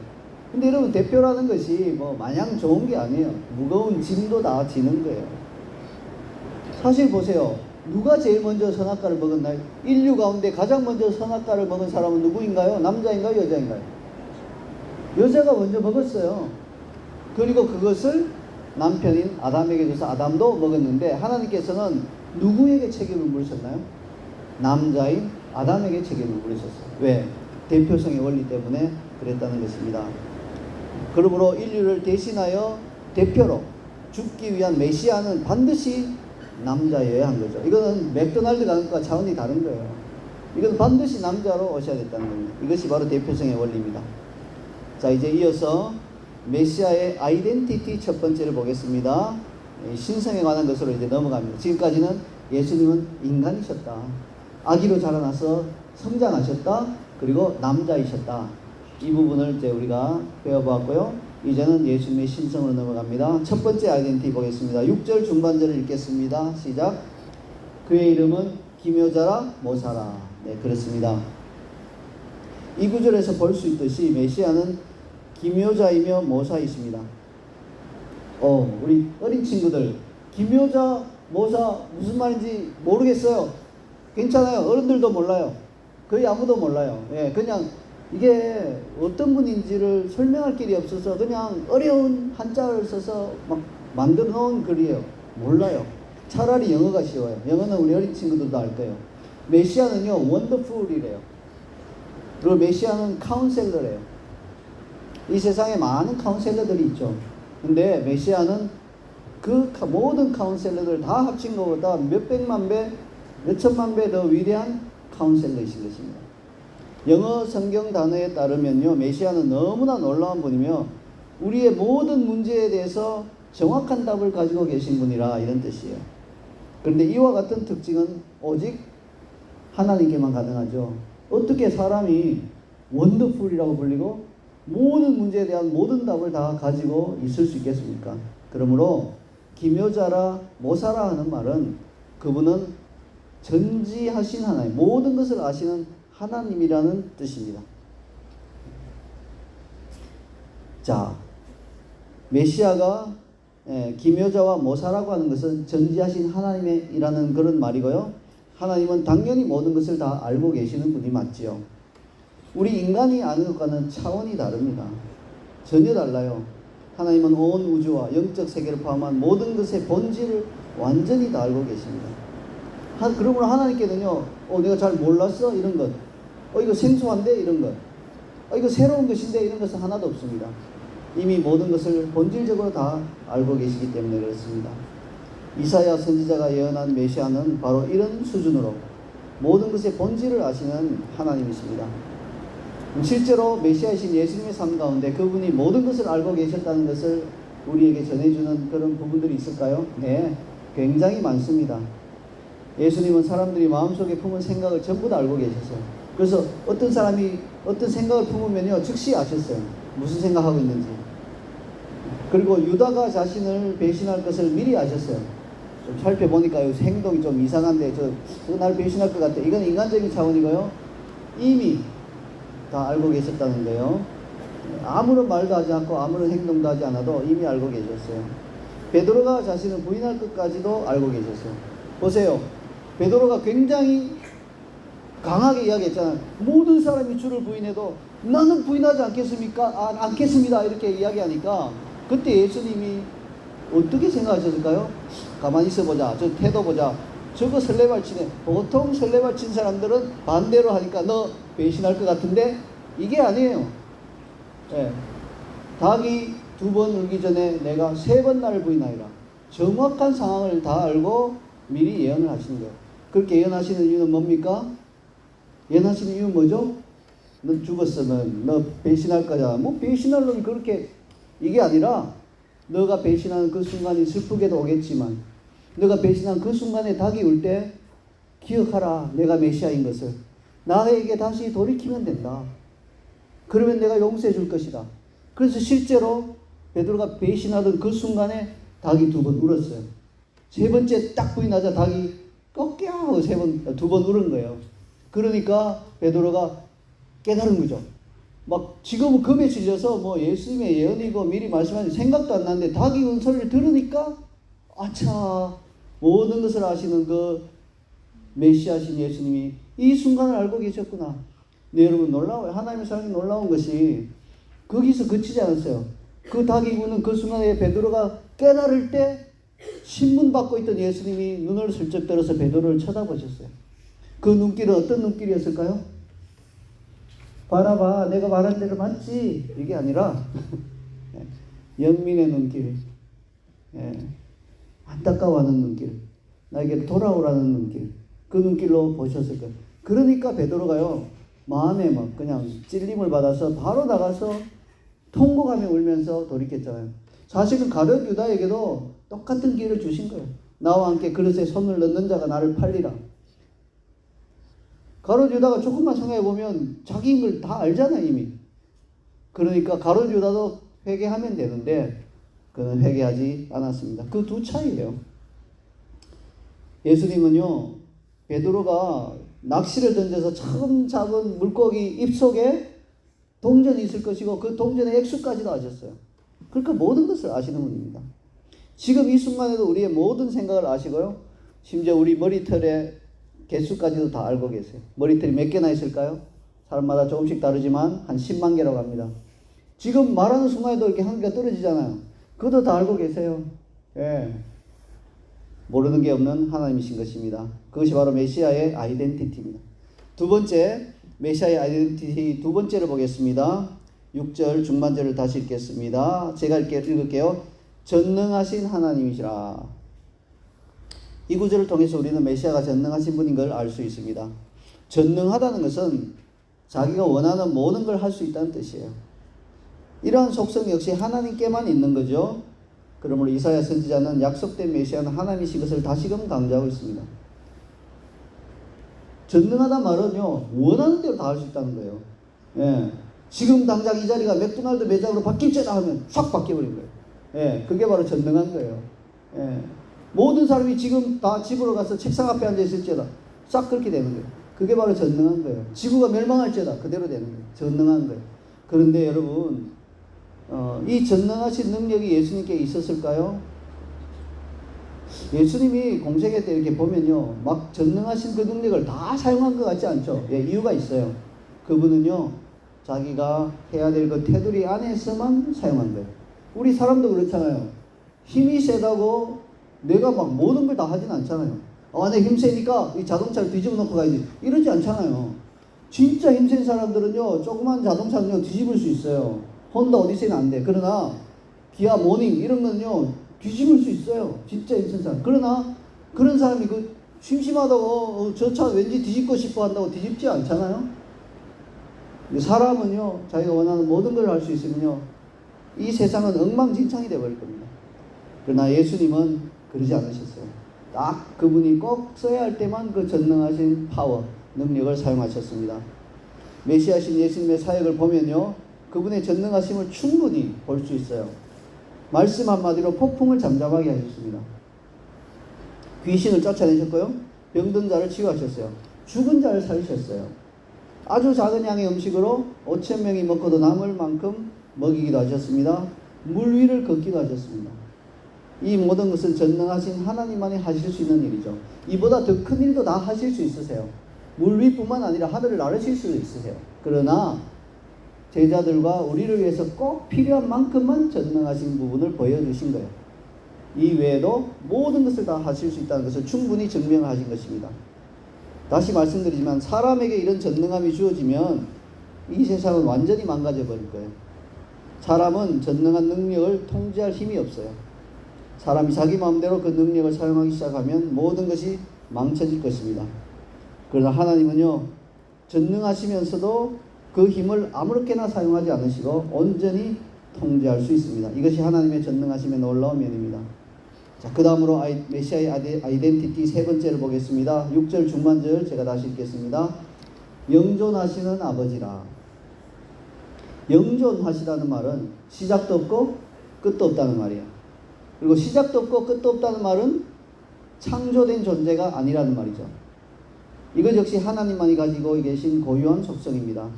근데 여러분, 대표라는 것이 뭐 마냥 좋은 게 아니에요. 무거운 짐도 다 지는 거예요. 사실 보세요. 누가 제일 먼저 선악과를 먹었나요? 인류 가운데 가장 먼저 선악과를 먹은 사람은 누구인가요? 남자인가요? 여자인가요? 여자가 먼저 먹었어요. 그리고 그것을 남편인 아담에게 줘서 아담도 먹었는데 하나님께서는 누구에게 책임을 물으셨나요? 남자인 아담에게 책임을 물으셨어요. 왜? 대표성의 원리 때문에 그랬다는 것입니다. 그러므로 인류를 대신하여 대표로 죽기 위한 메시아는 반드시 남자여야 한 거죠. 이거는 맥도날드 가는 것과 차원이 다른 거예요. 이건 반드시 남자로 오셔야 됐다는 겁니다. 이것이 바로 대표성의 원리입니다. 자, 이제 이어서 메시아의 아이덴티티 첫 번째를 보겠습니다. 신성에 관한 것으로 이제 넘어갑니다. 지금까지는 예수님은 인간이셨다. 아기로 자라나서 성장하셨다. 그리고 남자이셨다. 이 부분을 이제 우리가 배워보았고요. 이제는 예수님의 신성으로 넘어갑니다. 첫 번째 아이덴티티 보겠습니다. 6절 중반절을 읽겠습니다. 시작. 그의 이름은 기묘자라 모사라. 네, 그렇습니다. 이 구절에서 볼 수 있듯이 메시아는 기묘자이며 모사이십니다. 우리 어린 친구들, 기묘자, 모사 무슨 말인지 모르겠어요. 괜찮아요. 어른들도 몰라요. 거의 아무도 몰라요. 예, 그냥 이게 어떤 분인지를 설명할 길이 없어서 그냥 어려운 한자를 써서 막 만들어 놓은 글이에요. 몰라요. 차라리 영어가 쉬워요. 영어는 우리 어린 친구들도 알 거예요. 메시아는요, 원더풀이래요. 그리고 메시아는 카운셀러래요. 이 세상에 많은 카운셀러들이 있죠. 근데 메시아는 그 모든 카운셀러들 다 합친 것보다 몇백만 배, 몇천만 배 더 위대한 카운셀러이신 것입니다. 영어 성경 단어에 따르면요, 메시아는 너무나 놀라운 분이며 우리의 모든 문제에 대해서 정확한 답을 가지고 계신 분이라 이런 뜻이에요. 그런데 이와 같은 특징은 오직 하나님께만 가능하죠. 어떻게 사람이 원더풀이라고 불리고 모든 문제에 대한 모든 답을 다 가지고 있을 수 있겠습니까? 그러므로 기묘자라 모사라 하는 말은 그분은 전지하신 하나님, 모든 것을 아시는 하나님이라는 뜻입니다. 자, 메시아가 기묘자와 모사라고 하는 것은 전지하신 하나님이라는 그런 말이고요. 하나님은 당연히 모든 것을 다 알고 계시는 분이 맞지요. 우리 인간이 아는 것과는 차원이 다릅니다. 전혀 달라요. 하나님은 온 우주와 영적 세계를 포함한 모든 것의 본질을 완전히 다 알고 계십니다. 그러므로 하나님께는요, 내가 잘 몰랐어? 이런 것. 이거 생소한데? 이런 것. 이거 새로운 것인데? 이런 것은 하나도 없습니다. 이미 모든 것을 본질적으로 다 알고 계시기 때문에 그렇습니다. 이사야 선지자가 예언한 메시아는 바로 이런 수준으로 모든 것의 본질을 아시는 하나님이십니다. 실제로 메시아이신 예수님의 삶 가운데 그분이 모든 것을 알고 계셨다는 것을 우리에게 전해주는 그런 부분들이 있을까요? 네, 굉장히 많습니다. 예수님은 사람들이 마음속에 품은 생각을 전부 다 알고 계셨어요. 그래서 어떤 사람이 어떤 생각을 품으면요, 즉시 아셨어요. 무슨 생각하고 있는지. 그리고 유다가 자신을 배신할 것을 미리 아셨어요. 좀 살펴보니까 행동이 좀 이상한데 저거 나를 배신할 것 같아. 이건 인간적인 차원이고요. 이미 다 알고 계셨다는 거예요. 아무런 말도 하지 않고 아무런 행동도 하지 않아도 이미 알고 계셨어요. 베드로가 자신을 부인할 것까지도 알고 계셨어요. 보세요. 베드로가 굉장히 강하게 이야기했잖아요. 모든 사람이 주를 부인해도 나는 부인하지 않겠습니다. 이렇게 이야기하니까 그때 예수님이 어떻게 생각하셨을까요? 가만히 있어보자. 저 태도 보자. 저거 설레발 치네. 보통 설레발 친 사람들은 반대로 하니까 너 배신할 것 같은데 이게 아니에요. 예. 닭이 2번 울기 전에 내가 3번 나를 부인하리라. 정확한 상황을 다 알고 미리 예언을 하시는 거예요. 그렇게 예언하시는 이유는 뭡니까? 예언하시는 이유는 뭐죠? 너 죽었으면 너 배신할 거야. 뭐 배신할 놈이 그렇게 이게 아니라 너가 배신하는 그 순간이 슬프게도 오겠지만 너가 배신한 그 순간에 닭이 울 때 기억하라. 내가 메시아인 것을. 나에게 다시 돌이키면 된다. 그러면 내가 용서해 줄 것이다. 그래서 실제로 베드로가 배신하던 그 순간에 닭이 2번 울었어요. 3번째 딱 부인하자 닭이 꺾여 하고 2번 울은 거예요. 그러니까 베드로가 깨달은 거죠. 막 지금은 금에 질려서 뭐 예수님의 예언이고 미리 말씀하신 생각도 안 나는데 닭이 운 소리를 들으니까 아차, 모든 것을 아시는 그 메시아신 예수님이 이 순간을 알고 계셨구나. 네, 여러분 놀라워요. 하나님의 사랑이 놀라운 것이 거기서 그치지 않았어요. 그 닭이 우는 그 순간에 베드로가 깨달을 때 신문 받고 있던 예수님이 눈을 슬쩍 들어서 베드로를 쳐다보셨어요. 그 눈길은 어떤 눈길이었을까요? 바라봐, 내가 말한 대로 맞지? 이게 아니라 연민의 눈길, 안타까워하는 눈길, 나에게 돌아오라는 눈길, 그 눈길로 보셨을 거예요. 그러니까 베드로가요 마음에 막 그냥 찔림을 받아서 바로 나가서 통곡하며 울면서 돌이켰잖아요. 사실은 가룟 유다에게도 똑같은 기회를 주신 거예요. 나와 함께 그릇에 손을 넣는 자가 나를 팔리라. 가룟 유다가 조금만 생각해 보면 자기인 걸 다 알잖아요 이미. 그러니까 가룟 유다도 회개하면 되는데 그는 회개하지 않았습니다. 그 두 차이예요. 예수님은요 베드로가 낚시를 던져서 처음 잡은 물고기 입속에 동전이 있을 것이고 그 동전의 액수까지도 아셨어요. 그러니까 모든 것을 아시는 분입니다. 지금 이 순간에도 우리의 모든 생각을 아시고요. 심지어 우리 머리털의 개수까지도 다 알고 계세요. 머리털이 몇 개나 있을까요? 사람마다 조금씩 다르지만 한 10만 개라고 합니다. 지금 말하는 순간에도 이렇게 한 개가 떨어지잖아요. 그것도 다 알고 계세요. 예. 모르는 게 없는 하나님이신 것입니다. 그것이 바로 메시아의 아이덴티티입니다. 두 번째, 메시아의 아이덴티티 두 번째를 보겠습니다. 6절 중반절을 다시 읽겠습니다. 제가 읽을게요. 전능하신 하나님이시라. 이 구절을 통해서 우리는 메시아가 전능하신 분인 걸 알 수 있습니다. 전능하다는 것은 자기가 원하는 모든 걸 할 수 있다는 뜻이에요. 이러한 속성 역시 하나님께만 있는 거죠. 그러므로 이사야 선지자는 약속된 메시아는 하나님이신 것을 다시금 강조하고 있습니다. 전능하다는 말은요, 원하는 대로 다 할 수 있다는 거예요. 예. 지금 당장 이 자리가 맥도날드 매장으로 바뀔지다 하면 싹 바뀌어버린 거예요. 예. 그게 바로 전능한 거예요. 예. 모든 사람이 지금 다 집으로 가서 책상 앞에 앉아있을지어다 싹 그렇게 되는 거예요. 그게 바로 전능한 거예요. 지구가 멸망할지어다 그대로 되는 거예요. 전능한 거예요. 그런데 여러분 이 전능하신 능력이 예수님께 있었을까요? 예수님이 공생애 때 이렇게 보면요 막 전능하신 그 능력을 다 사용한 것 같지 않죠? 예, 이유가 있어요. 그분은요 자기가 해야 될 그 테두리 안에서만 사용한 거예요. 우리 사람도 그렇잖아요. 힘이 세다고 내가 막 모든 걸 다 하진 않잖아요. 내 힘 세니까 이 자동차를 뒤집어 놓고 가야지 이러지 않잖아요. 진짜 힘센 사람들은요 조그만 자동차는요 뒤집을 수 있어요. 혼다 오디세이는 안 돼. 그러나 기아 모닝 이런 거는요 뒤집을 수 있어요. 진짜 힘센 사람. 그러나 그런 사람이 그 심심하다고 저 차 왠지 뒤집고 싶어 한다고 뒤집지 않잖아요. 사람은요 자기가 원하는 모든 걸 할 수 있으면요 이 세상은 엉망진창이 되어버릴 겁니다. 그러나 예수님은 그러지 않으셨어요. 딱 그분이 꼭 써야 할 때만 그 전능하신 파워, 능력을 사용하셨습니다. 메시아신 예수님의 사역을 보면요 그분의 전능하심을 충분히 볼 수 있어요. 말씀 한마디로 폭풍을 잠잠하게 하셨습니다. 귀신을 쫓아내셨고요. 병든 자를 치유하셨어요. 죽은 자를 살리셨어요. 아주 작은 양의 음식으로 5,000명이 먹고도 남을 만큼 먹이기도 하셨습니다. 물 위를 걷기도 하셨습니다. 이 모든 것은 전능하신 하나님만이 하실 수 있는 일이죠. 이보다 더 큰 일도 다 하실 수 있으세요. 물 위뿐만 아니라 하늘을 나르실 수도 있으세요. 그러나 제자들과 우리를 위해서 꼭 필요한 만큼만 전능하신 부분을 보여주신 거예요. 이 외에도 모든 것을 다 하실 수 있다는 것을 충분히 증명을 하신 것입니다. 다시 말씀드리지만 사람에게 이런 전능함이 주어지면 이 세상은 완전히 망가져 버릴 거예요. 사람은 전능한 능력을 통제할 힘이 없어요. 사람이 자기 마음대로 그 능력을 사용하기 시작하면 모든 것이 망쳐질 것입니다. 그러나 하나님은요, 전능하시면서도 그 힘을 아무렇게나 사용하지 않으시고 온전히 통제할 수 있습니다. 이것이 하나님의 전능하심의 놀라운 면입니다. 자, 그 다음으로 메시아의 아이덴티티 세 번째를 보겠습니다. 6절 중반절 제가 다시 읽겠습니다. 영존하시는 아버지라. 영존하시다는 말은 시작도 없고 끝도 없다는 말이에요. 그리고 시작도 없고 끝도 없다는 말은 창조된 존재가 아니라는 말이죠. 이것 역시 하나님만이 가지고 계신 고유한 속성입니다.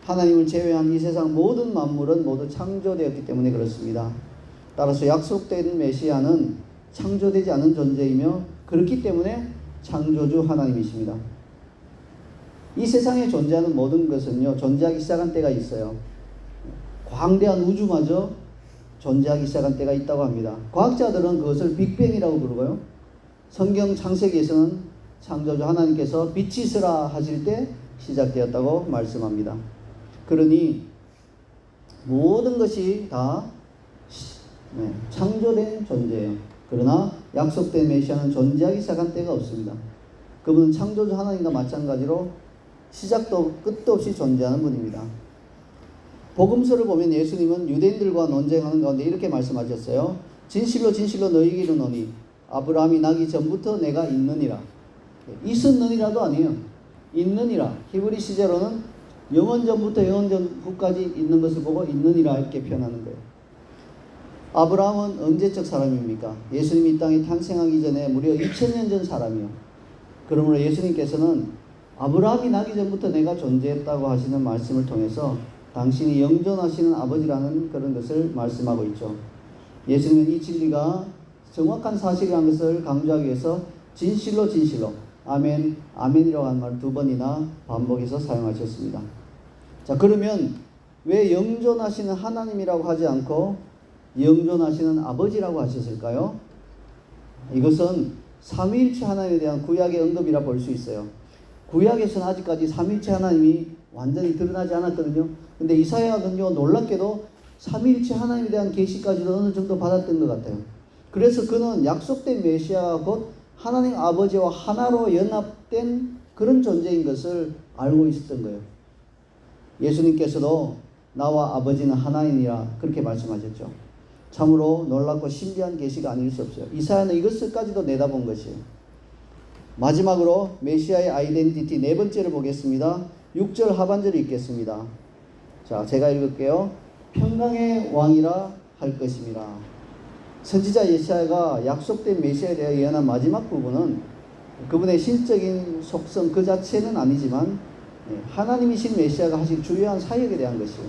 하나님을 제외한 이 세상 모든 만물은 모두 창조되었기 때문에 그렇습니다. 따라서 약속된 메시아는 창조되지 않은 존재이며 그렇기 때문에 창조주 하나님이십니다. 이 세상에 존재하는 모든 것은요, 존재하기 시작한 때가 있어요. 광대한 우주마저 존재하기 시작한 때가 있다고 합니다. 과학자들은 그것을 빅뱅이라고 부르고요. 성경 창세기에서는 창조주 하나님께서 빛이 있으라 하실 때 시작되었다고 말씀합니다. 그러니 모든 것이 다 창조된 존재예요. 그러나 약속된 메시아는 존재하기 시작한 때가 없습니다. 그분은 창조주 하나님과 마찬가지로 시작도 끝도 없이 존재하는 분입니다. 복음서를 보면 예수님은 유대인들과 논쟁하는 가운데 이렇게 말씀하셨어요. 진실로 진실로 너희에게 이르노니 아브라함이 나기 전부터 내가 있느니라. 있었느니라도 아니에요. 있느니라. 히브리 시제로는 영원 전부터 영원 전후까지 있는 것을 보고 있느니라 이렇게 표현하는 거예요. 아브라함은 언제적 사람입니까? 예수님이 이 땅에 탄생하기 전에 무려 2000년 전 사람이요. 그러므로 예수님께서는 아브라함이 나기 전부터 내가 존재했다고 하시는 말씀을 통해서 당신이 영존하시는 아버지라는 그런 것을 말씀하고 있죠. 예수님은 이 진리가 정확한 사실이라는 것을 강조하기 위해서 진실로 진실로 아멘, 아멘이라고 하는 말을 2번이나 반복해서 사용하셨습니다. 자, 그러면 왜 영존하시는 하나님이라고 하지 않고 영존하시는 아버지라고 하셨을까요? 이것은 삼위일체 하나님에 대한 구약의 언급이라 볼 수 있어요. 구약에서는 아직까지 삼위일체 하나님이 완전히 드러나지 않았거든요. 근데 이사야는요, 놀랍게도 삼위일체 하나님에 대한 계시까지도 어느 정도 받았던 것 같아요. 그래서 그는 약속된 메시아가 곧 하나님 아버지와 하나로 연합된 그런 존재인 것을 알고 있었던 거예요. 예수님께서도 나와 아버지는 하나이니라 그렇게 말씀하셨죠. 참으로 놀랍고 신비한 계시가 아닐 수 없어요. 이사야는 이것을까지도 내다본 것이에요. 마지막으로 메시아의 아이덴티티 네 번째를 보겠습니다. 6절 하반절을 읽겠습니다. 자, 제가 읽을게요. 평강의 왕이라 할 것임이라. 선지자 예사야가 약속된 메시아에 대해 예언한 마지막 부분은 그분의 신적인 속성 그 자체는 아니지만 하나님이신 메시아가 하실 주요한 사역에 대한 것이에요.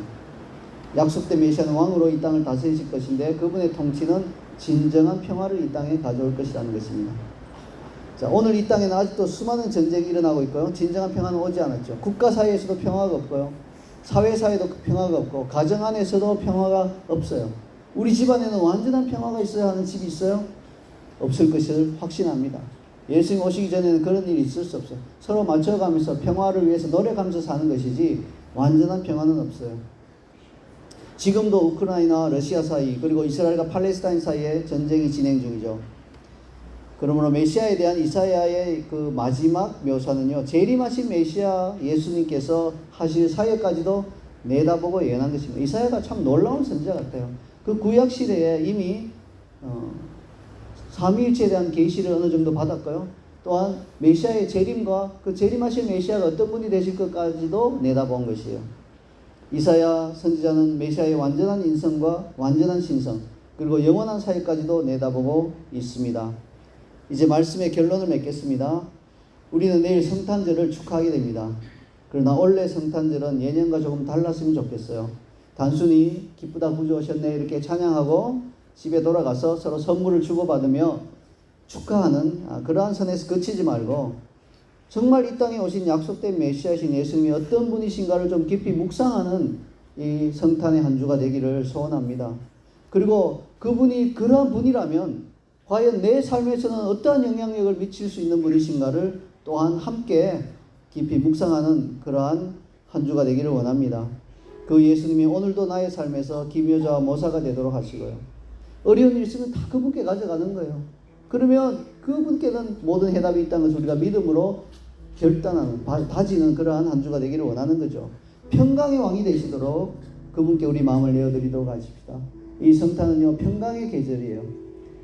약속된 메시아는 왕으로 이 땅을 다스리실 것인데 그분의 통치는 진정한 평화를 이 땅에 가져올 것이라는 것입니다. 자, 오늘 이 땅에는 아직도 수많은 전쟁이 일어나고 있고요. 진정한 평화는 오지 않았죠. 국가 사이에서도 평화가 없고요. 사회 사이에도 평화가 없고 가정 안에서도 평화가 없어요. 우리 집안에는 완전한 평화가 있어야 하는 집이 있어요? 없을 것을 확신합니다. 예수님 오시기 전에는 그런 일이 있을 수 없어요. 서로 맞춰가면서 평화를 위해서 노력하면서 사는 것이지 완전한 평화는 없어요. 지금도 우크라이나 러시아 사이 그리고 이스라엘과 팔레스타인 사이에 전쟁이 진행 중이죠. 그러므로 메시아에 대한 이사야의 그 마지막 묘사는요, 재림하신 메시아 예수님께서 하실 사역까지도 내다보고 예언한 것입니다. 이사야가 참 놀라운 선지자 같아요. 그 구약 시대에 이미 삼위일체에 대한 계시를 어느 정도 받았고요. 또한 메시아의 재림과 그 재림하신 메시아가 어떤 분이 되실 것까지도 내다본 것이에요. 이사야 선지자는 메시아의 완전한 인성과 완전한 신성 그리고 영원한 사역까지도 내다보고 있습니다. 이제 말씀의 결론을 맺겠습니다. 우리는 내일 성탄절을 축하하게 됩니다. 그러나 원래 성탄절은 예년과 조금 달랐으면 좋겠어요. 단순히 기쁘다 구주 오셨네 이렇게 찬양하고 집에 돌아가서 서로 선물을 주고받으며 축하하는 그러한 선에서 그치지 말고 정말 이 땅에 오신 약속된 메시아이신 예수님이 어떤 분이신가를 좀 깊이 묵상하는 이 성탄의 한 주가 되기를 소원합니다. 그리고 그분이 그러한 분이라면 과연 내 삶에서는 어떠한 영향력을 미칠 수 있는 분이신가를 또한 함께 깊이 묵상하는 그러한 한 주가 되기를 원합니다. 그 예수님이 오늘도 나의 삶에서 기묘자와 모사가 되도록 하시고요. 어려운 일 있으면 다 그분께 가져가는 거예요. 그러면 그분께는 모든 해답이 있다는 것을 우리가 믿음으로 결단하는, 다지는 그러한 한 주가 되기를 원하는 거죠. 평강의 왕이 되시도록 그분께 우리 마음을 내어드리도록 하십시다. 이 성탄은요, 평강의 계절이에요.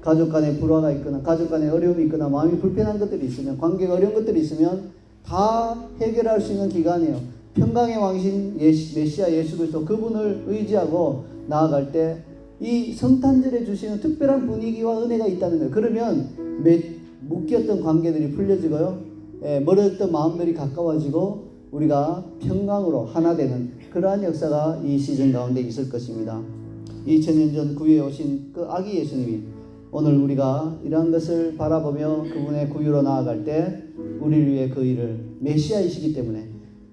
가족 간에 불화가 있거나 가족 간에 어려움이 있거나 마음이 불편한 것들이 있으면, 관계가 어려운 것들이 있으면 다 해결할 수 있는 기간이에요. 평강의 왕이신 메시아 예수 그리스도 그분을 의지하고 나아갈 때 이 성탄절에 주시는 특별한 분위기와 은혜가 있다는 거예요. 그러면 묶였던 관계들이 풀려지고요, 멀어졌던 마음들이 가까워지고 우리가 평강으로 하나 되는 그러한 역사가 이 시즌 가운데 있을 것입니다. 2000년 전 구유에 오신 그 아기 예수님이 오늘 우리가 이러한 것을 바라보며 그분의 구유로 나아갈 때 우리를 위해 그 일을, 메시아이시기 때문에,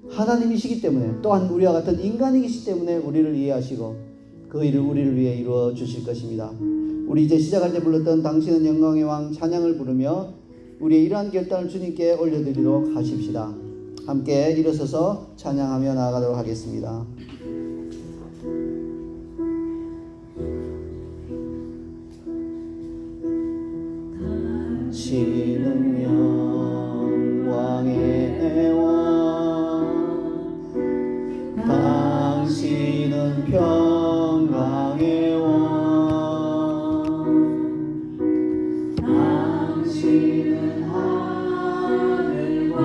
하나님이시기 때문에, 또한 우리와 같은 인간이시기 때문에 우리를 이해하시고 그 일을 우리를 위해 이루어 주실 것입니다. 우리 이제 시작할 때 불렀던 당신은 영광의 왕 찬양을 부르며 우리의 이러한 결단을 주님께 올려드리도록 하십시다. 함께 일어서서 찬양하며 나아가도록 하겠습니다. 당신은 영광의 왕, 당신은 평강의 왕, 당신은 하늘과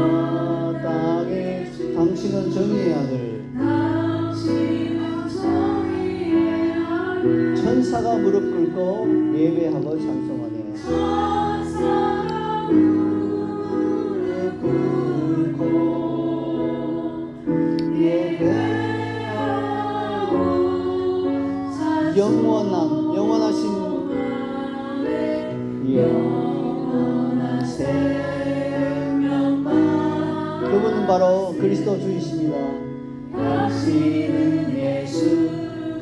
땅의, 당신은 정의의 아들, 천사가 무릎 꿇고 예배하고 찬송하네. 무릎 꿇고 예배하고 영원하신 생명만, 그분은 바로 그리스도 주이십니다. 당신은 예수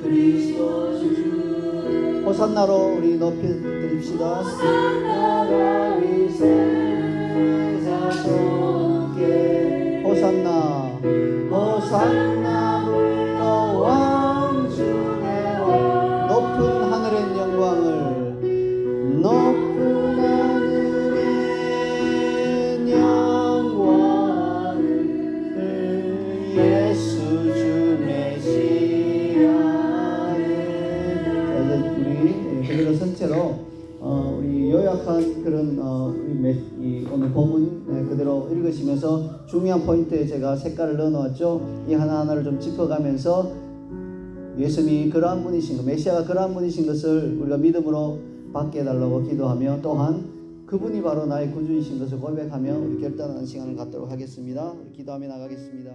그리스도 주. 호산나로 우리 높이 드립시다. 호산나가 위세자 손께 호산나, 호산나 불러 왕중의 왕. 높은 하늘의 영광을, 높은 하늘의 영광을 예수 주 메시아를. 자, 이제 우리 그대로 전체로 우리 요약한 그런 이 오늘 본문 그대로 읽으시면서 중요한 포인트에 제가 색깔을 넣어놓았죠. 이 하나하나를 좀 짚어가면서 예수님이 그러한 분이신 것, 메시아가 그러한 분이신 것을 우리가 믿음으로 받게 해달라고 기도하며, 또한 그분이 바로 나의 구주이신 것을 고백하며 우리 결단하는 시간을 갖도록 하겠습니다. 우리 기도하며 나가겠습니다.